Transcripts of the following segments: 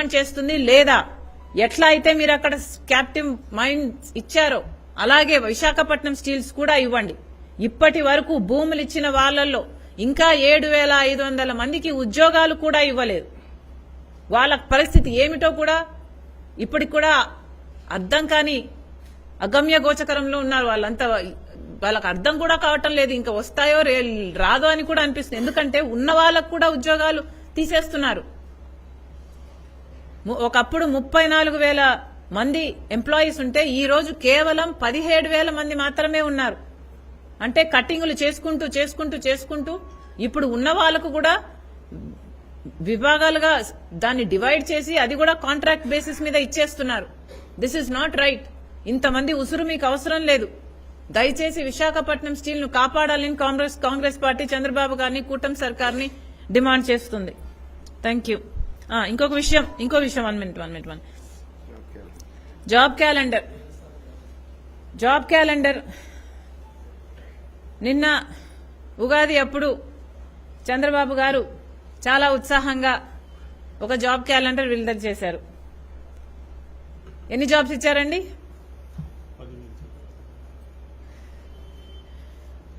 Demand చేస్తుంది లేదా ఎట్లా అయితే మీరు అక్కడ క్యాప్టివ్ మైన్స్ ఇచ్చారో అలాగే విశాఖపట్నం స్టీల్స్ కూడా ఇవ్వండి. ఇప్పటి వరకు భూములు ఇచ్చిన వాళ్ళల్లో ఇంకా 7,500 మందికి ఉద్యోగాలు కూడా ఇవ్వలేదు. వాళ్ళ పరిస్థితి ఏమిటో కూడా ఇప్పటికి కూడా అర్థం కాని అగమ్య గోచకరంలో ఉన్నారు వాళ్ళంతా. వాళ్ళకి అర్థం కూడా కావటం లేదు, ఇంకా వస్తాయో రాదో అని కూడా అనిపిస్తుంది. ఎందుకంటే ఉన్న వాళ్ళకు కూడా ఉద్యోగాలు తీసేస్తున్నారు. ఒకప్పుడు 34,000 మంది ఎంప్లాయీస్ ఉంటే ఈ రోజు కేవలం 17,000 మంది మాత్రమే ఉన్నారు. అంటే కట్టింగులు చేసుకుంటూ చేసుకుంటూ చేసుకుంటూ ఇప్పుడు ఉన్న వాళ్ళకు కూడా విభాగాలుగా దాన్ని డివైడ్ చేసి అది కూడా కాంట్రాక్ట్ బేసిస్ మీద ఇచ్చేస్తున్నారు. This is not right. ఇంతమంది ఉసురు మీకు అవసరం లేదు. దయచేసి విశాఖపట్నం స్టీల్ ను కాపాడాలని కాంగ్రెస్ పార్టీ చంద్రబాబు గారిని కూటమి సర్కార్ని డిమాండ్ చేస్తుంది. Thank you. ఇంకో విషయం 1 మినిట్. జాబ్ క్యాలెండర్ నిన్న ఉగాది అప్పుడు చంద్రబాబు గారు చాలా ఉత్సాహంగా ఒక జాబ్ క్యాలెండర్ విడుదల చేశారు. ఎన్ని జాబ్స్ ఇచ్చారండి?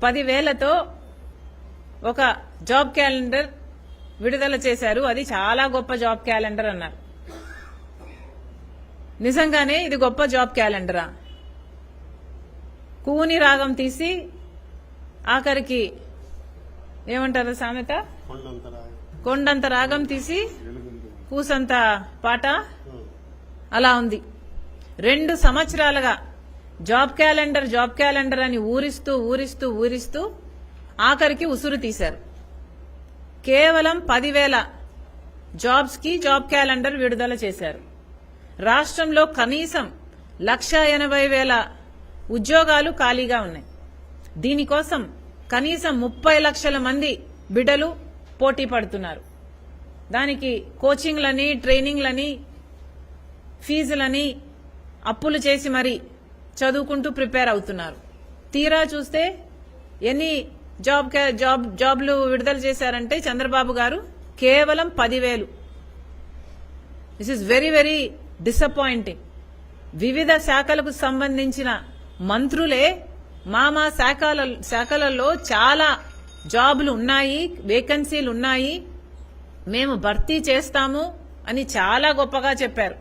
10,000తో ఒక జాబ్ క్యాలెండర్ విడుదల చేశారు. అది చాలా గొప్ప జాబ్ క్యాలెండర్ అన్నారు. నిజంగానే ఇది గొప్ప జాబ్ క్యాలెండరా? కూని రాగం తీసి ఆఖరికి ఏమంటారు సామెత, కొండంత రాగం తీసి కూసంత పాట అలా ఉంది. 2 సంవత్సరాలుగా జాబ్ క్యాలెండర్ అని ఊరిస్తూ ఆఖరికి ఉసురు తీశారు. కేవలం 10,000 జాబ్స్ కి జాబ్ క్యాలెండర్ విడుదల చేశారు. రాష్ట్రంలో కనీసం 1,80,000 ఉద్యోగాలు ఖాళీగా ఉన్నాయి. దీనికోసం కనీసం 30 లక్షల మంది బిడ్డలు పోటీ పడుతున్నారు. దానికి కోచింగ్లని, ట్రైనింగ్లని, ఫీజులని అప్పులు చేసి మరీ చదువుకుంటూ ప్రిపేర్ అవుతున్నారు. తీరా చూస్తే ఎన్ని జాబ్లు విడుదల చేశారంటే చంద్రబాబు గారు కేవలం 10,000. This is very very disappointing. వివిధ శాఖలకు సంబంధించిన మంత్రులే మా శాఖలలో చాలా జాబులు ఉన్నాయి, వేకెన్సీలు ఉన్నాయి, మేము భర్తీ చేస్తాము అని చాలా గొప్పగా చెప్పారు.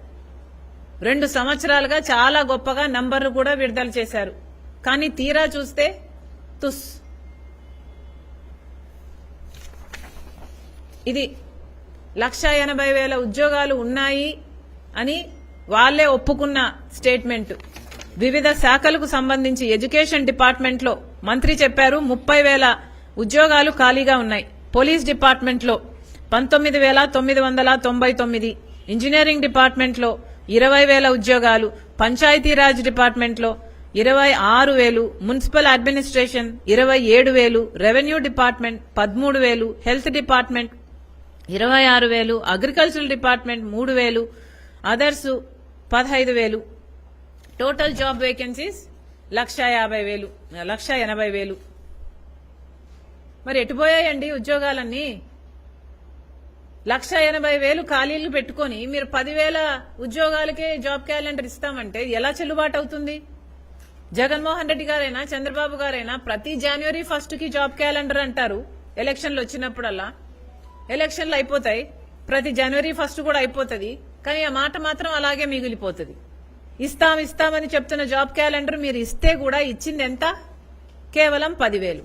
2 సంవత్సరాలుగా చాలా గొప్పగా నంబర్లు కూడా విడుదల చేశారు. కానీ తీరా చూస్తే తుస్. ఇది 1,80,000 ఉద్యోగాలు ఉన్నాయి అని వాళ్లే ఒప్పుకున్న స్టేట్మెంట్. వివిధ శాఖలకు సంబంధించి ఎడ్యుకేషన్ డిపార్ట్మెంట్ లో మంత్రి చెప్పారు 30,000 ఉద్యోగాలు ఖాళీగా ఉన్నాయి. పోలీస్ డిపార్ట్మెంట్ లో 19,999, ఇంజనీరింగ్ డిపార్ట్మెంట్ లో 20,000 ఉద్యోగాలు, పంచాయతీరాజ్ డిపార్ట్మెంట్ లో 26,000, municipal administration 27,000, revenue department 13,000, health department 26,000, agricultural department 3,000, others 15,000. Total job vacancies 1,80,000. మరి ఎటుపోయాయండి ఉద్యోగాలన్నీ? 1,80,000 ఖాళీలు పెట్టుకుని మీరు 10,000 ఉద్యోగాలకే జాబ్ క్యాలెండర్ ఇస్తామంటే ఎలా చెల్లుబాటు అవుతుంది? జగన్మోహన్ రెడ్డి గారైనా చంద్రబాబు గారైనా ప్రతి జనవరి 1 కి జాబ్ క్యాలెండర్ అంటారు. ఎలక్షన్లు వచ్చినప్పుడల్లా ఎలక్షన్లు అయిపోతాయి, ప్రతి జనవరి 1 కూడా అయిపోతుంది. కానీ ఆ మాట మాత్రం అలాగే మిగిలిపోతుంది. ఇస్తామని చెప్తున్న జాబ్ క్యాలెండర్ మీరు ఇస్తే కూడా ఇచ్చింది ఎంత? కేవలం 10,000.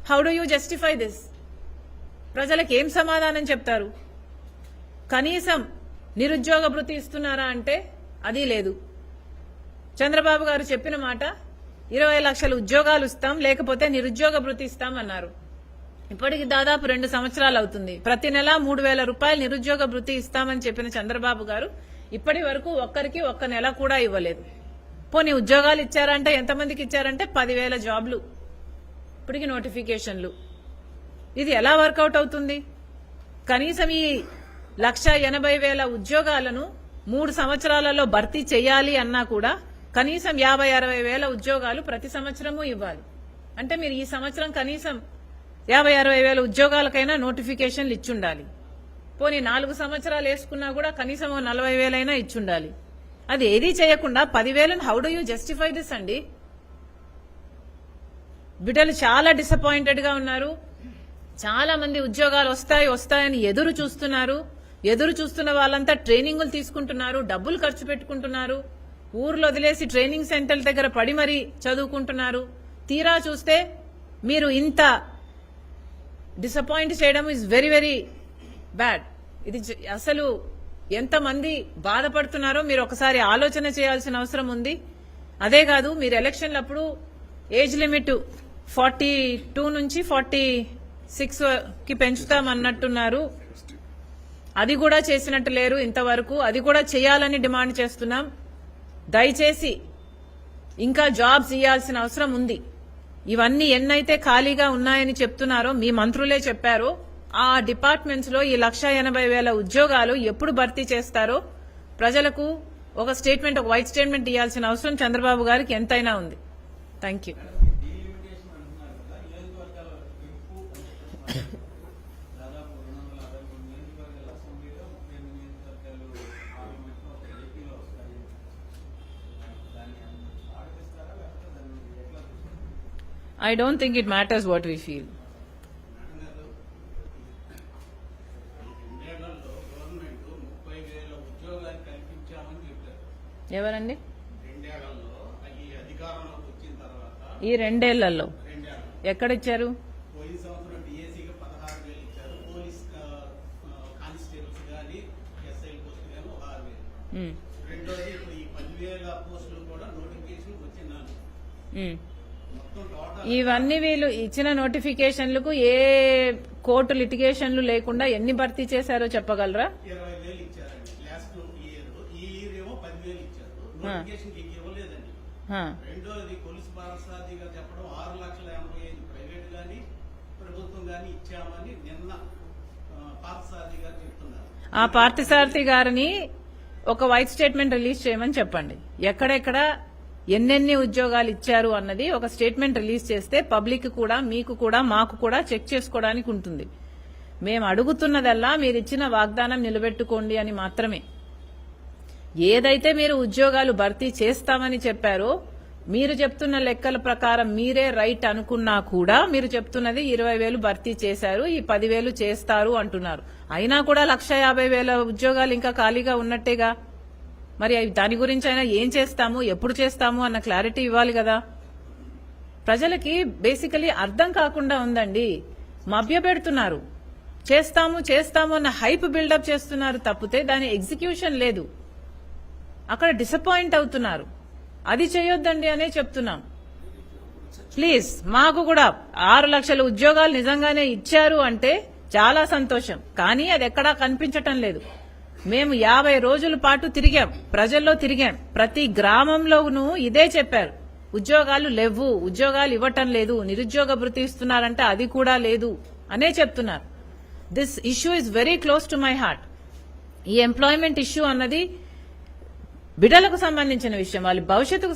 How do you justify this? ప్రజలకు ఏం సమాధానం చెప్తారు? కనీసం నిరుద్యోగ భృతి ఇస్తున్నారా అంటే అది లేదు. చంద్రబాబు గారు చెప్పిన మాట 20 లక్షల ఉద్యోగాలు ఇస్తాం, లేకపోతే నిరుద్యోగ భృతి ఇస్తామన్నారు. ఇప్పటికి దాదాపు 2 సంవత్సరాలు అవుతుంది. ప్రతి నెల 3,000 రూపాయలు నిరుద్యోగ భృతి ఇస్తామని చెప్పిన చంద్రబాబు గారు ఇప్పటి వరకు ఒక్కరికి ఒక్క నెల కూడా ఇవ్వలేదు. పోనీ ఉద్యోగాలు ఇచ్చారంటే ఎంతమందికి ఇచ్చారంటే 10,000 జాబ్లు, ఇప్పటికి నోటిఫికేషన్లు. ఇది ఎలా వర్కౌట్ అవుతుంది? కనీసం ఈ 1,80,000 ఉద్యోగాలను 3 సంవత్సరాలలో భర్తీ చేయాలి అన్నా కూడా కనీసం 50,000-60,000 ఉద్యోగాలు ప్రతి సంవత్సరము ఇవ్వాలి. అంటే మీరు ఈ సంవత్సరం కనీసం 50,000-60,000 ఉద్యోగాలకైనా నోటిఫికేషన్లు ఇచ్చుండాలి. పోనీ 4 సంవత్సరాలు వేసుకున్నా కూడా కనీసం 40,000 ఇచ్చుండాలి. అది ఏదీ చేయకుండా 10,000 how do you justify this అండి? బిడ్డలు చాలా డిసప్పాయింటెడ్ గా ఉన్నారు. చాలా మంది ఉద్యోగాలు వస్తాయని ఎదురు చూస్తున్నారు. ఎదురు చూస్తున్న వాళ్ళంతా ట్రైనింగులు తీసుకుంటున్నారు, డబ్బులు ఖర్చు పెట్టుకుంటున్నారు, ఊర్లో వదిలేసి ట్రైనింగ్ సెంటర్ల దగ్గర పడి మరీ చదువుకుంటున్నారు. తీరా చూస్తే మీరు ఇంత డిసప్పాయింట్ చేయడం ఇస్ వెరీ వెరీ బ్యాడ్. ఇది అసలు ఎంతమంది బాధపడుతున్నారో మీరు ఒకసారి ఆలోచన చేయాల్సిన అవసరం ఉంది. అదే కాదు, మీరు ఎలక్షన్లప్పుడు ఏజ్ లిమిట్ 42 నుంచి 46 కి పెంచుతామన్నట్టున్నారు. అది కూడా చేసినట్టు లేరు ఇంతవరకు. అది కూడా చేయాలని డిమాండ్ చేస్తున్నాం. దయచేసి ఇంకా జాబ్స్ ఇవ్వాల్సిన అవసరం ఉంది. ఇవన్నీ ఎన్నైతే ఖాళీగా ఉన్నాయని చెప్తున్నారో మీ మంత్రులే చెప్పారో ఆ డిపార్ట్మెంట్స్ లో ఈ 1,80,000 ఉద్యోగాలు ఎప్పుడు భర్తీ చేస్తారో ప్రజలకు ఒక స్టేట్మెంట్, ఒక వైట్ స్టేట్మెంట్ ఇవ్వాల్సిన అవసరం చంద్రబాబు గారికి ఎంతైనా ఉంది. Thank you. I don't think it matters what we feel. ఎవరండి? ఈ 2 ఏళ్లలో ఎక్కడిచ్చారు? ఇవన్నీ వీళ్ళు ఇచ్చిన నోటిఫికేషన్లకు ఏ కోర్టు లిటిగేషన్లు లేకుండా ఎన్ని భర్తీ చేశారో చెప్పగలరా? 20,000 ఇచ్చారండి లాస్ట్ ఇయర్. ఈ ఇయర్ ఏమో 10,000 ఇచ్చారు. నోటిఫికేషన్ ఇవ్వలేదండి. రెండోది కొలుసు పారసాదిగా చెప్పడం 6,85,000 ప్రైవేట్ గాని ప్రభుత్వం గాని ఇచ్చామని నిన్న పారసాది గారు చెప్తున్నారు. ఆ పార్థసారథి గారిని ఒక వైట్ స్టేట్మెంట్ రిలీజ్ చేయమని చెప్పండి. ఎక్కడెక్కడ ఎన్నెన్ని ఉద్యోగాలు ఇచ్చారు అన్నది ఒక స్టేట్మెంట్ రిలీజ్ చేస్తే పబ్లిక్ కూడా, మీకు కూడా, మాకు కూడా చెక్ చేసుకోవడానికి ఉంటుంది. మేము అడుగుతున్నదల్లా మీరు ఇచ్చిన వాగ్దానం నిలబెట్టుకోండి అని మాత్రమే. ఏదైతే మీరు ఉద్యోగాలు భర్తీ చేస్తామని చెప్పారో మీరు చెప్తున్న లెక్కల ప్రకారం మీరే రైట్ అనుకున్నా కూడా మీరు చెప్తున్నది 20,000 భర్తీ చేశారు, ఈ 10,000 చేస్తారు అంటున్నారు. అయినా కూడా 1,50,000 ఉద్యోగాలు ఇంకా ఖాళీగా ఉన్నట్టేగా. మరి దాని గురించి అయినా ఏం చేస్తాము, ఎప్పుడు చేస్తాము అన్న క్లారిటీ ఇవ్వాలి కదా. ప్రజలకి బేసికలీ అర్థం కాకుండా ఉందండి. మభ్యపెడుతున్నారు. చేస్తాము అన్న హైప్ బిల్డప్ చేస్తున్నారు తప్పితే దాని ఎగ్జిక్యూషన్ లేదు. అక్కడ డిసప్పాయింట్ అవుతున్నారు. అది చేయొద్దండి అనే చెప్తున్నాం. ప్లీజ్, మాకు కూడా 6 లక్షల ఉద్యోగాలు నిజంగానే ఇచ్చారు అంటే చాలా సంతోషం. కానీ అది ఎక్కడా కనిపించటం లేదు. మేము 50 రోజుల పాటు తిరిగాం, ప్రజల్లో తిరిగాం. ప్రతి గ్రామంలోనూ ఇదే చెప్పారు. ఉద్యోగాలు లేవు, ఉద్యోగాలు ఇవ్వటం లేదు, నిరుద్యోగ భృతి ఇస్తున్నారంటే అది కూడా లేదు అనే చెప్తున్నారు. This issue is very close to my heart. ఈ ఎంప్లాయ్మెంట్ ఇష్యూ అన్నది బిడ్డలకు సంబంధించిన విషయం, వాళ్ళ భవిష్యత్తుకు